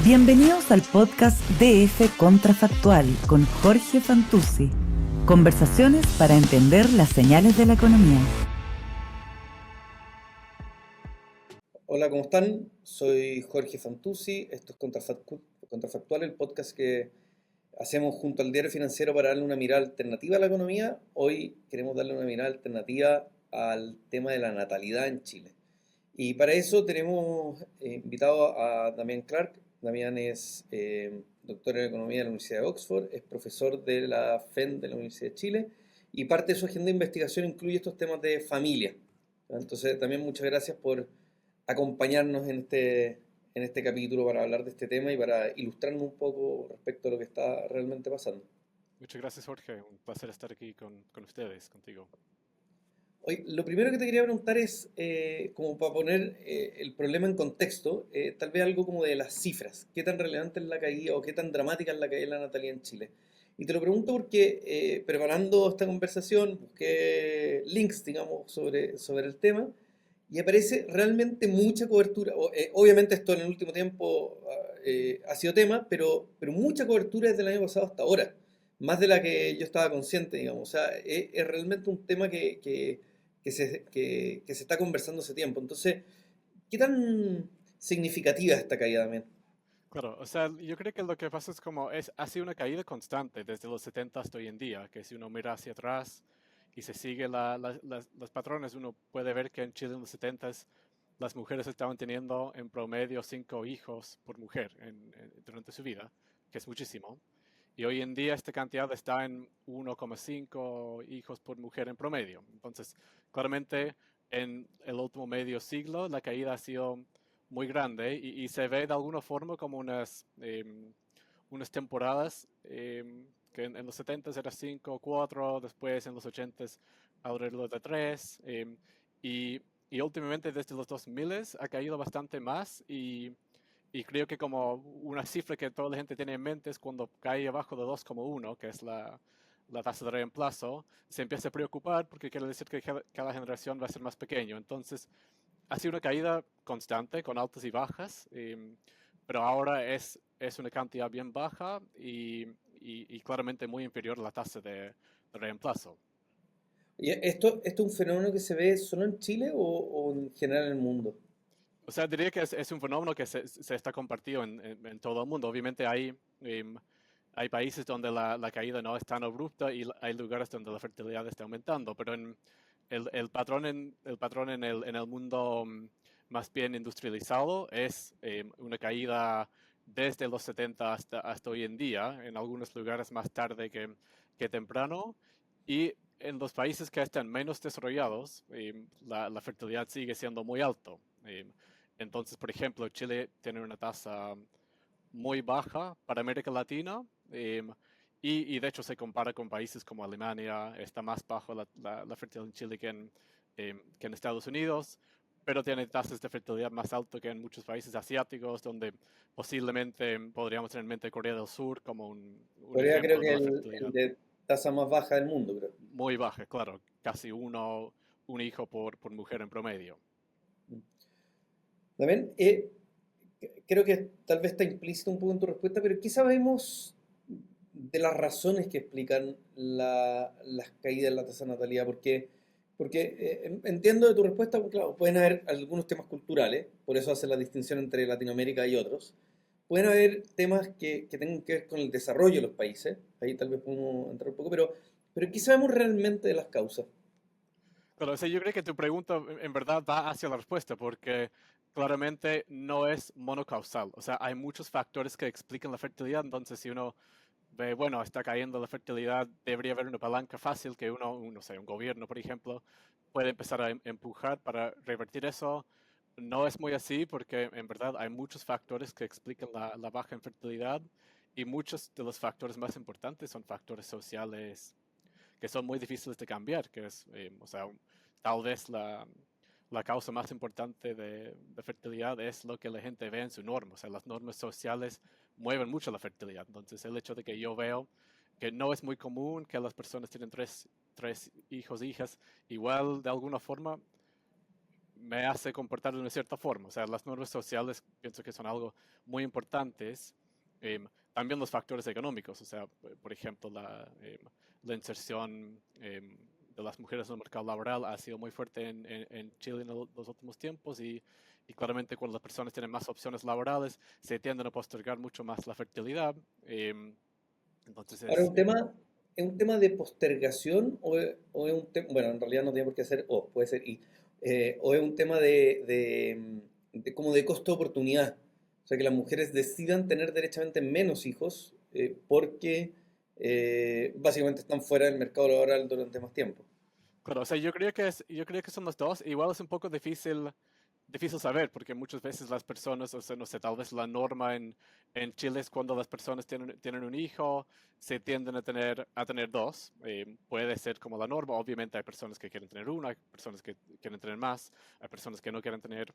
Bienvenidos al podcast DF Contrafactual con Jorge Fantuzzi. Conversaciones para entender las señales de la economía. Hola, ¿cómo están? Soy Jorge Fantuzzi. Esto es Contrafactual, el podcast que hacemos junto al Diario Financiero para darle una mirada alternativa a la economía. Hoy queremos darle una mirada alternativa al tema de la natalidad en Chile. Y para eso tenemos invitado a Damián Clark. Damián es doctor en Economía de la Universidad de Oxford, es profesor de la FEN de la Universidad de Chile y parte de su agenda de investigación incluye estos temas de familia. Entonces, también muchas gracias por acompañarnos en este capítulo para hablar de este tema y para ilustrarnos un poco respecto a lo que está realmente pasando. Muchas gracias, Jorge. Un placer estar aquí con ustedes, contigo. Oye, lo primero que te quería preguntar es, como para poner el problema en contexto, tal vez algo como de las cifras. ¿Qué tan relevante es la caída o qué tan dramática es la caída de la natalidad en Chile? Y te lo pregunto porque preparando esta conversación busqué links, digamos, sobre el tema y aparece realmente mucha cobertura. Obviamente esto en el último tiempo ha sido tema, pero mucha cobertura desde el año pasado hasta ahora. Más de la que yo estaba consciente, digamos. O sea, es realmente un tema que se está conversando hace tiempo. Entonces, ¿qué tan significativa es esta caída también? Claro, o sea, yo creo que lo que pasa es ha sido una caída constante desde los 70 hasta hoy en día, que si uno mira hacia atrás y se sigue los patrones, uno puede ver que en Chile en los 70 las mujeres estaban teniendo en promedio 5 hijos por mujer durante su vida, que es muchísimo. Y hoy en día esta cantidad está en 1,5 hijos por mujer en promedio. Entonces, claramente en el último medio siglo la caída ha sido muy grande y se ve de alguna forma como unas temporadas que en los 70 era 5 4, después en los 80 alrededor de 3 y últimamente desde los 2000 ha caído bastante más y creo que como una cifra que toda la gente tiene en mente es cuando cae abajo de 2,1, que es la tasa de reemplazo, se empieza a preocupar porque quiere decir que cada generación va a ser más pequeño. Entonces, ha sido una caída constante con altas y bajas, pero ahora es una cantidad bien baja y claramente muy inferior a la tasa de reemplazo. ¿Y esto es un fenómeno que se ve solo en Chile o en general en el mundo? O sea, diría que es un fenómeno que se está compartido en todo el mundo. Obviamente hay países donde la caída no es tan abrupta y hay lugares donde la fertilidad está aumentando, pero el patrón en el mundo más bien industrializado es una caída desde los 70 hasta hoy en día, en algunos lugares más tarde que temprano, y en los países que están menos desarrollados, la fertilidad sigue siendo muy alta. Entonces, por ejemplo, Chile tiene una tasa muy baja para América Latina y de hecho se compara con países como Alemania, está más bajo la fertilidad en Chile que en Estados Unidos, pero tiene tasas de fertilidad más altas que en muchos países asiáticos, donde posiblemente podríamos tener en mente Corea del Sur como un Corea creo ejemplo que de la el fertilidad de tasa más baja del mundo, creo. muy baja, claro, casi un hijo por mujer en promedio. También creo que tal vez está implícito un poco en tu respuesta, pero ¿qué sabemos de las razones que explican las caídas en la tasa de natalidad? Porque entiendo de tu respuesta, porque, claro, pueden haber algunos temas culturales, por eso hace la distinción entre Latinoamérica y otros. Pueden haber temas que tengan que ver con el desarrollo de los países, ahí tal vez podemos entrar un poco, pero ¿qué sabemos realmente de las causas? Pero o sea, yo creo que tu pregunta en verdad va hacia la respuesta, porque claramente no es monocausal. O sea, hay muchos factores que explican la fertilidad. Entonces, si uno ve, bueno, está cayendo la fertilidad, debería haber una palanca fácil que no sé, un gobierno, por ejemplo, puede empezar a empujar para revertir eso. No es muy así, porque en verdad hay muchos factores que explican la baja en fertilidad y muchos de los factores más importantes son factores sociales que son muy difíciles de cambiar, que es, o sea, tal vez la causa más importante de fertilidad es lo que la gente ve en su norma. O sea, las normas sociales mueven mucho la fertilidad. Entonces, el hecho de que yo veo que no es muy común que las personas tienen tres hijos e hijas, igual de alguna forma me hace comportar de una cierta forma. O sea, las normas sociales pienso que son algo muy importantes. También los factores económicos, o sea, por ejemplo, la inserción de las mujeres en el mercado laboral ha sido muy fuerte en Chile en los últimos tiempos y claramente cuando las personas tienen más opciones laborales se tienden a postergar mucho más la fertilidad. Entonces Ahora, ¿es un tema de postergación o es un tema, bueno, en realidad no tiene por qué ser o, puede ser y, o es un tema como de costo de oportunidad? O sea, que las mujeres decidan tener derechamente menos hijos porque básicamente están fuera del mercado laboral durante más tiempo. claro, o sea, yo creo que son los dos. Igual es un poco difícil saber, porque muchas veces las personas, o sea, no sé, tal vez la norma en Chile es cuando las personas tienen un hijo, se tienden a tener dos. Puede ser como la norma. Obviamente hay personas que quieren tener uno, hay personas que quieren tener más, hay personas que no quieren tener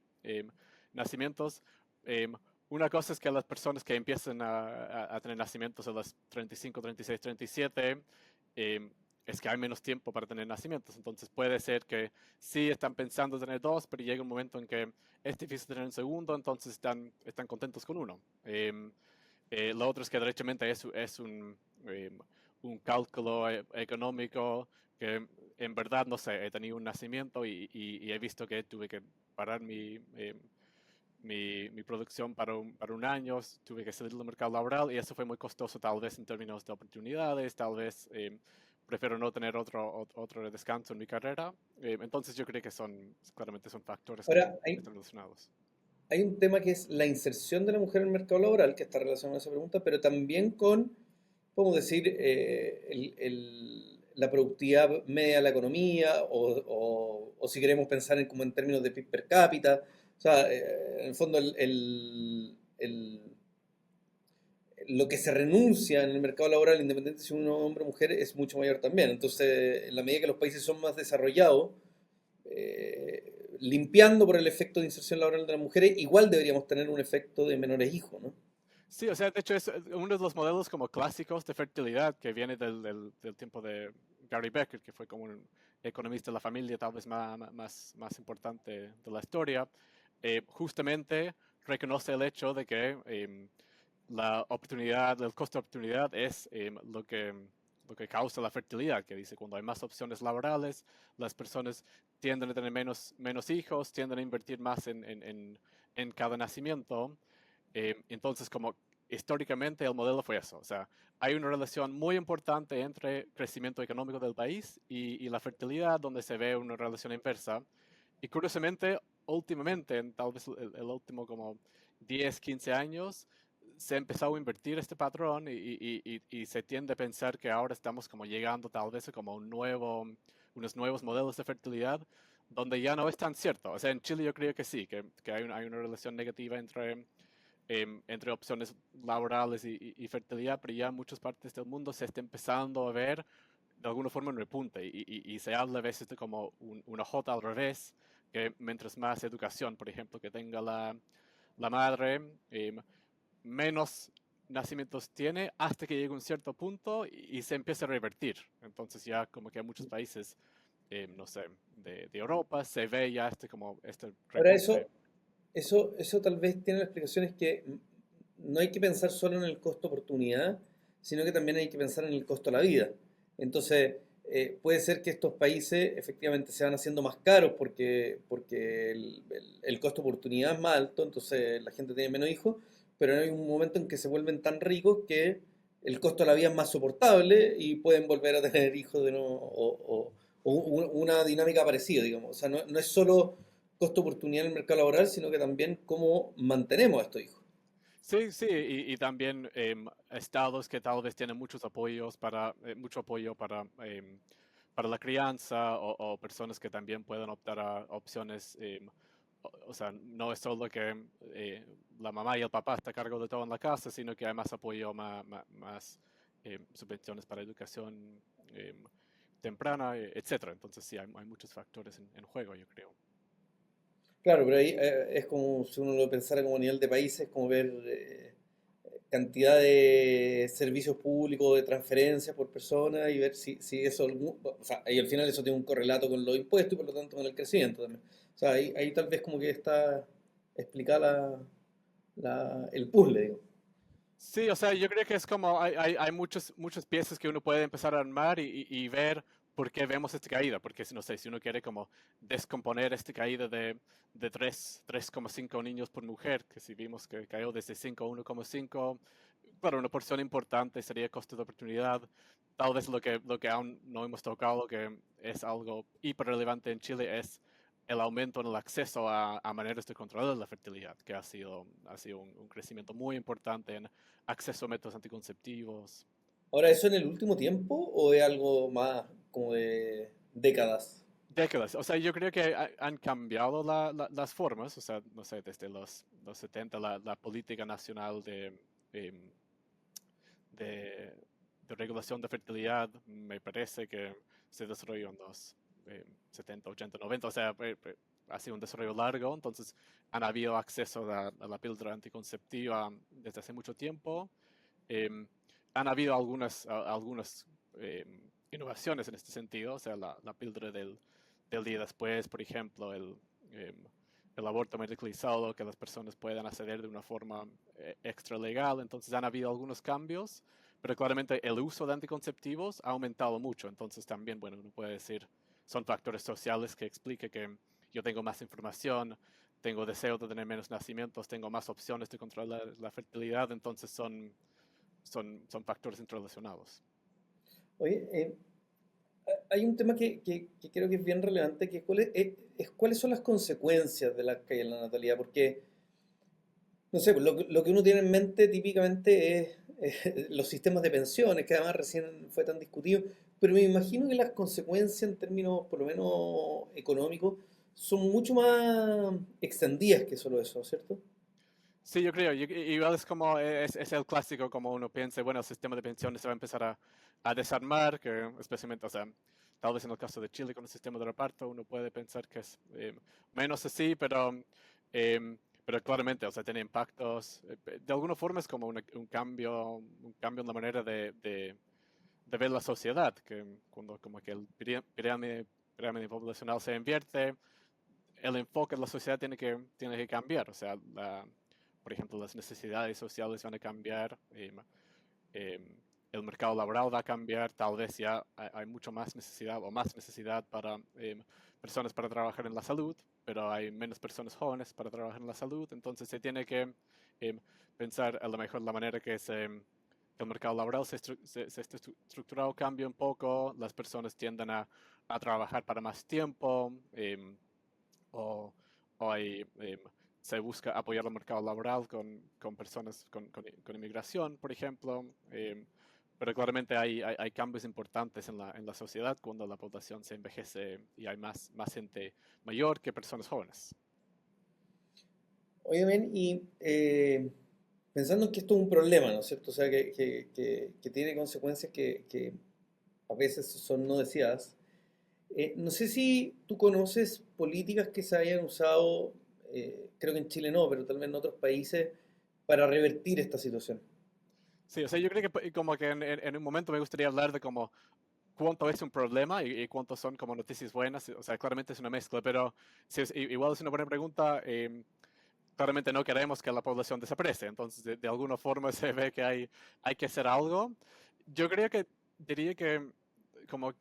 nacimientos. Em, una cosa es que las personas que empiezan a tener nacimientos a las 35, 36, 37, em, es que hay menos tiempo para tener nacimientos. Entonces puede ser que sí están pensando tener dos, pero llega un momento en que es difícil tener un segundo, entonces están contentos con uno. Lo otro es que derechamente un cálculo económico que en verdad, no sé, he tenido un nacimiento y he visto que tuve que parar mi producción para un año, tuve que salir del mercado laboral y eso fue muy costoso tal vez en términos de oportunidades, tal vez prefiero no tener otro descanso en mi carrera. Entonces yo creo que claramente son factores que Ahora, están relacionados. hay un tema que es la inserción de la mujer en el mercado laboral, que está relacionado a esa pregunta, pero también con, podemos decir, la productividad media de la economía, o si queremos pensar como en términos de PIB per cápita. O sea, en el fondo, lo que se renuncia en el mercado laboral, independiente si uno es hombre o mujer, es mucho mayor también. Entonces, en la medida que los países son más desarrollados, limpiando por el efecto de inserción laboral de las mujeres, igual deberíamos tener un efecto de menores hijos, ¿no? Sí, o sea, de hecho es uno de los modelos como clásicos de fertilidad que viene del tiempo de Gary Becker, que fue como un economista de la familia tal vez más importante de la historia. Justamente reconoce el hecho de que el costo de oportunidad es lo que causa la fertilidad, que dice cuando hay más opciones laborales, las personas tienden a tener menos hijos, tienden a invertir más en cada nacimiento. Entonces, como históricamente el modelo fue eso, o sea, hay una relación muy importante entre crecimiento económico del país y la fertilidad, donde se ve una relación inversa. Y curiosamente, últimamente, en tal vez el último como 10, 15 años, se ha empezado a invertir este patrón y se tiende a pensar que ahora estamos como llegando tal vez a como unos nuevos modelos de fertilidad donde ya no es tan cierto. O sea, en Chile yo creo que sí, que hay una relación negativa entre opciones laborales y fertilidad, pero ya en muchas partes del mundo se está empezando a ver de alguna forma un repunte y se habla a veces de como una J al revés, que mientras más educación, por ejemplo, que tenga la madre, menos nacimientos tiene hasta que llegue un cierto punto y se empieza a revertir. Entonces ya como que en muchos países, no sé, de Europa se ve ya como este Ahora, repunte. eso tal vez tiene la explicación es que no hay que pensar solo en el costo oportunidad, sino que también hay que pensar en el costo de la vida. Entonces, puede ser que estos países efectivamente se van haciendo más caros porque el costo oportunidad es más alto, entonces la gente tiene menos hijos, pero hay un momento en que se vuelven tan ricos que el costo de la vida es más soportable y pueden volver a tener hijos de nuevo, o una dinámica parecida, digamos. O sea, no es solo costo oportunidad en el mercado laboral, sino que también cómo mantenemos a estos hijos. Sí, sí, y también estados que tal vez tienen mucho apoyo para la crianza o personas que también pueden optar a opciones, o sea, no es solo que la mamá y el papá están a cargo de todo en la casa, sino que hay más apoyo, más subvenciones para educación temprana, etcétera. Entonces sí, hay muchos factores en juego, yo creo. Claro, pero ahí es como si uno lo pensara como a nivel de país, es como ver cantidad de servicios públicos, de transferencias por persona y ver si eso, o sea, y al final eso tiene un correlato con los impuestos y por lo tanto con el crecimiento también. O sea, ahí tal vez como que está explicada el puzzle, digo. Sí, o sea, yo creo que es como hay muchas piezas que uno puede empezar a armar y ver por qué vemos esta caída. Porque, no sé, si uno quiere como descomponer esta caída de 3,5 niños por mujer, que si vimos que cayó desde 5 a 1,5, para una porción importante sería costo de oportunidad. Tal vez lo que aún no hemos tocado, que es algo hiper relevante en Chile, es el aumento en el acceso a maneras de controlar la fertilidad, que ha sido un crecimiento muy importante en acceso a métodos anticonceptivos. Ahora, ¿eso en el último tiempo o es algo más como de décadas? Décadas. O sea, yo creo que han cambiado las formas. O sea, no sé, desde los 70 la política nacional em, de, de regulación de fertilidad me parece que se desarrolló en los 70, 80, 90. O sea, ha sido un desarrollo largo. Entonces, han habido acceso a la píldora anticonceptiva desde hace mucho tiempo. Em, Han habido algunas innovaciones en este sentido, o sea, la píldora del día después, por ejemplo, em, el aborto medicalizado, que las personas puedan acceder de una forma extra legal. Entonces han habido algunos cambios, pero claramente el uso de anticonceptivos ha aumentado mucho. Entonces también, bueno, uno puede decir, son factores sociales que explican que yo tengo más información, tengo deseo de tener menos nacimientos, tengo más opciones de controlar la fertilidad, entonces son factores interrelacionados. Oye, hay un tema que creo que es bien relevante, que cuáles son las consecuencias de la caída en la natalidad, porque, no sé, lo que uno tiene en mente típicamente es los sistemas de pensiones, que además recién fue tan discutido, pero me imagino que las consecuencias en términos, por lo menos económicos, son mucho más extendidas que solo eso, ¿cierto? Sí, yo creo, igual es como, es el clásico, como uno piensa, bueno, el sistema de pensiones se va a empezar a desarmar, que especialmente, o sea, tal vez en el caso de Chile con el sistema de reparto, uno puede pensar que es menos así, pero claramente, o sea, tiene impactos, de alguna forma es como un cambio en la manera de ver la sociedad, que cuando como que el pirámide poblacional se invierte, el enfoque de la sociedad tiene que cambiar. O sea, por ejemplo, las necesidades sociales van a cambiar, em, el mercado laboral va a cambiar, tal vez ya hay mucho más necesidad o más necesidad para personas para trabajar en la salud, pero hay menos personas jóvenes para trabajar en la salud. Entonces se tiene que em, pensar a lo mejor la manera que el mercado laboral se esté estructurado cambia un poco, las personas tienden a trabajar para más tiempo, o, o se busca apoyar el mercado laboral con personas con inmigración, por ejemplo. Pero claramente hay cambios importantes en la sociedad cuando la población se envejece y hay más gente mayor que personas jóvenes. Oye, men, y pensando en que esto es un problema, ¿no es cierto? O sea, que tiene consecuencias que a veces son no deseadas. No sé si tú conoces políticas que se hayan usado, creo que en Chile no, pero tal vez en otros países, para revertir esta situación. Sí, o sea, yo creo que como que en un momento me gustaría hablar de como cuánto es un problema y cuánto son como noticias buenas. O sea, claramente es una mezcla, pero si igual es una buena pregunta. Claramente no queremos que la población desaparezca, entonces de alguna forma se ve que hay que hacer algo. Yo creo que diría que como,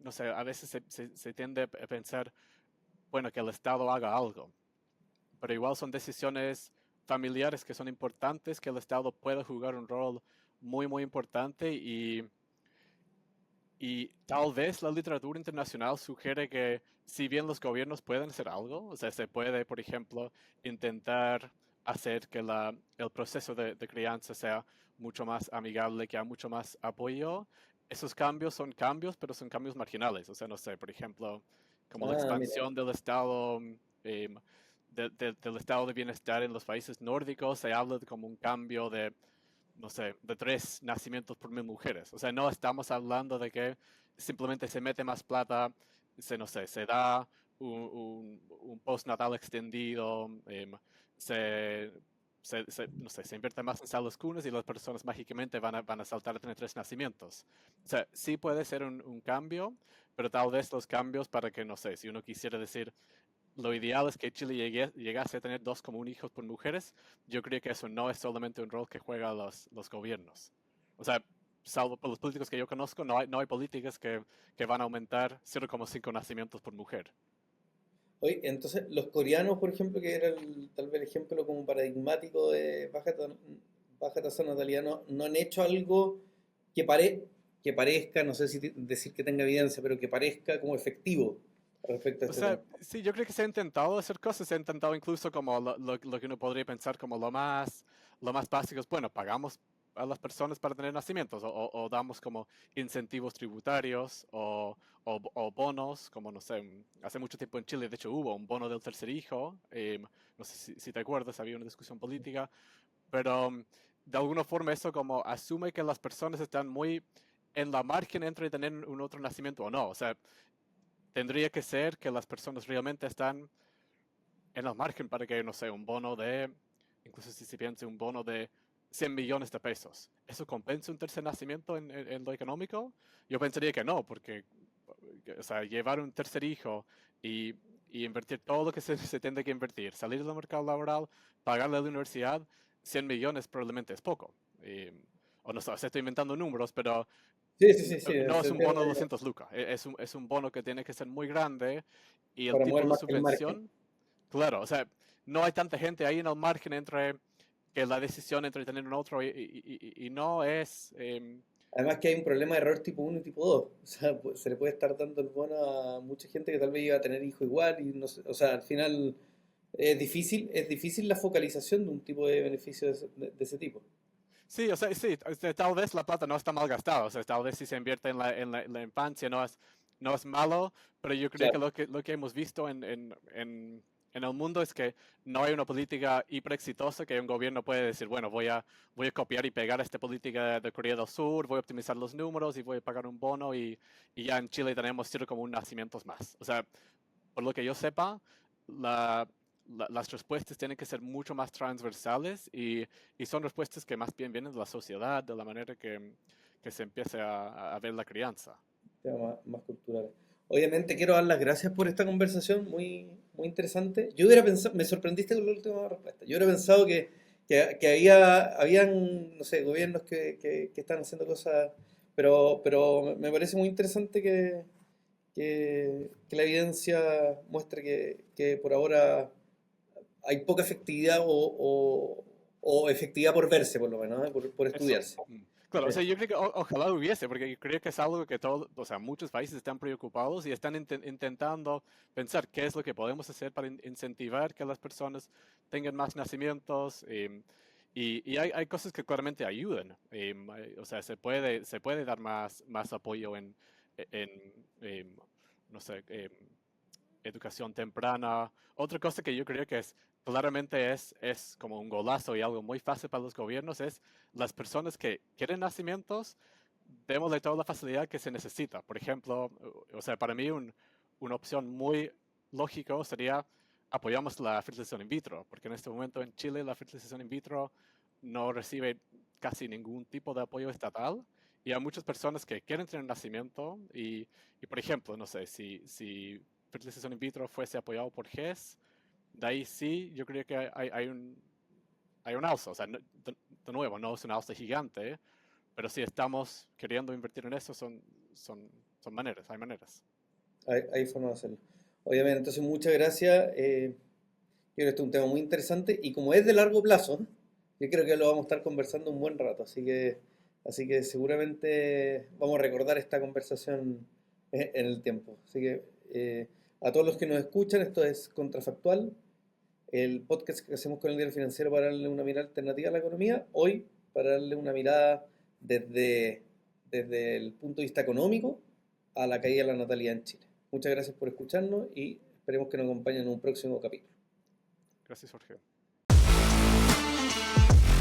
no sé, a veces se tiende a pensar, bueno, que el Estado haga algo, pero igual son decisiones familiares que son importantes, que el Estado puede jugar un rol muy, muy importante y tal vez la literatura internacional sugiere que si bien los gobiernos pueden hacer algo, o sea, se puede, por ejemplo, intentar hacer que el proceso de crianza sea mucho más amigable, que haya mucho más apoyo, esos cambios son cambios, pero son cambios marginales. O sea, no sé, por ejemplo, como la Ah, mira. expansión del Estado, em, del estado de bienestar en los países nórdicos, se habla de como un cambio de no sé, de 3 nacimientos por 1.000 mujeres. O sea, no estamos hablando de que simplemente se mete más plata, no sé, se da un postnatal extendido, se, no sé, se invierte más en salas cunas y las personas mágicamente van a saltar a tener 3 nacimientos. O sea, sí puede ser un cambio, pero tal vez los cambios para que, no sé, si uno quisiera decir, lo ideal es que Chile llegase a tener 2,1 hijos por mujeres. Yo creo que eso no es solamente un rol que juegan los gobiernos. O sea, salvo por los políticos que yo conozco, no hay políticas que van a aumentar 0,5 nacimientos por mujer. Oye, entonces, los coreanos, por ejemplo, que era tal vez el ejemplo como paradigmático de baja tasa de natalidad, no han hecho algo que parezca, no sé si decir que tenga evidencia, pero que parezca como efectivo respecto a O este sea, tema. sí, yo creo que se ha intentado hacer cosas, se ha intentado incluso como lo que uno podría pensar como lo más básico es, bueno, pagamos a las personas para tener nacimientos o damos como incentivos tributarios o bonos, como no sé, hace mucho tiempo en Chile de hecho hubo un bono del tercer hijo, no sé si te acuerdas, había una discusión política, pero de alguna forma eso como asume que las personas están muy en la margen entre tener un otro nacimiento o no, o sea, tendría que ser que las personas realmente están en la margen para que, no sé, un bono de, incluso si se piensa un bono de 100 millones de pesos. ¿Eso compensa un tercer nacimiento en lo económico? Yo pensaría que no, porque, o sea, llevar un tercer hijo y invertir todo lo que se tiene que invertir, salir del mercado laboral, pagarle a la universidad, 100 millones probablemente es poco. O no sé, estoy inventando números, pero Sí, sí, sí, sí, no se es un bono de entiende 200 lucas, es un bono que tiene que ser muy grande y el para tipo mover de más el margen. subvención, claro, o sea, no hay tanta gente ahí en el margen entre que la decisión entre tener un otro y no es, Además que hay un problema de error tipo uno y tipo 2. O sea, se le puede estar dando el bono a mucha gente que tal vez iba a tener hijo igual y no sé, o sea, al final es difícil la focalización de un tipo de beneficio de ese tipo. sí, o sea, sí, o sea, tal vez la plata no está mal gastada, o sea, tal vez si se invierte en la infancia no es malo, pero yo creo que Claro. lo que hemos visto en el mundo es que no hay una política hiper exitosa que un gobierno puede decir, bueno, voy a copiar y pegar esta política de Corea del Sur, voy a optimizar los números y voy a pagar un bono y ya en Chile tenemos 0,1 nacimientos más. O sea, por lo que yo sepa, la, las respuestas tienen que ser mucho más transversales y son respuestas que más bien vienen de la sociedad, de la manera que se empiece a ver la crianza. Temas más culturales. Obviamente quiero dar las gracias por esta conversación muy, muy interesante. Yo hubiera pensado, me sorprendiste con la última respuesta. Yo hubiera pensado que habían, no sé, gobiernos que están haciendo cosas, pero me parece muy interesante que la evidencia muestre que por ahora hay poca efectividad o efectividad por verse, por lo menos, ¿eh? Por Eso. estudiarse. Claro, o Sí. sea, yo creo que ojalá hubiese, porque yo creo que es algo que todos, o sea, muchos países están preocupados y están intentando pensar qué es lo que podemos hacer para incentivar que las personas tengan más nacimientos. Y hay cosas que claramente ayudan. O sea, se puede dar más apoyo en no sé, educación temprana. Otra cosa que yo creo que claramente es como un golazo y algo muy fácil para los gobiernos es las personas que quieren nacimientos, démosle toda la facilidad que se necesita. Por ejemplo, o sea, para mí una opción muy lógica sería apoyamos la fertilización in vitro, porque en este momento en Chile la fertilización in vitro no recibe casi ningún tipo de apoyo estatal. Y hay muchas personas que quieren tener nacimiento y por ejemplo, no sé, si fertilización in vitro fuese apoyado por GES, de ahí sí, yo creo que hay un alza. O sea, de nuevo, no es un alza gigante, pero si estamos queriendo invertir en eso, son maneras, hay maneras. Hay forma de hacerlo. Obviamente, entonces muchas gracias. Yo creo que este es un tema muy interesante y como es de largo plazo, yo creo que lo vamos a estar conversando un buen rato, así que seguramente vamos a recordar esta conversación en el tiempo. Así que a todos los que nos escuchan, esto es Contrafactual, el podcast que hacemos con el diario financiero para darle una mirada alternativa a la economía. Hoy, para darle una mirada desde el punto de vista económico a la caída de la natalidad en Chile. Muchas gracias por escucharnos y esperemos que nos acompañen en un próximo capítulo. Gracias, Jorge.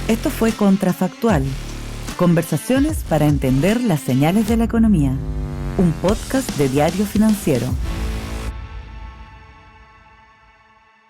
Esto fue Contrafactual, conversaciones para entender las señales de la economía, un podcast de Diario Financiero.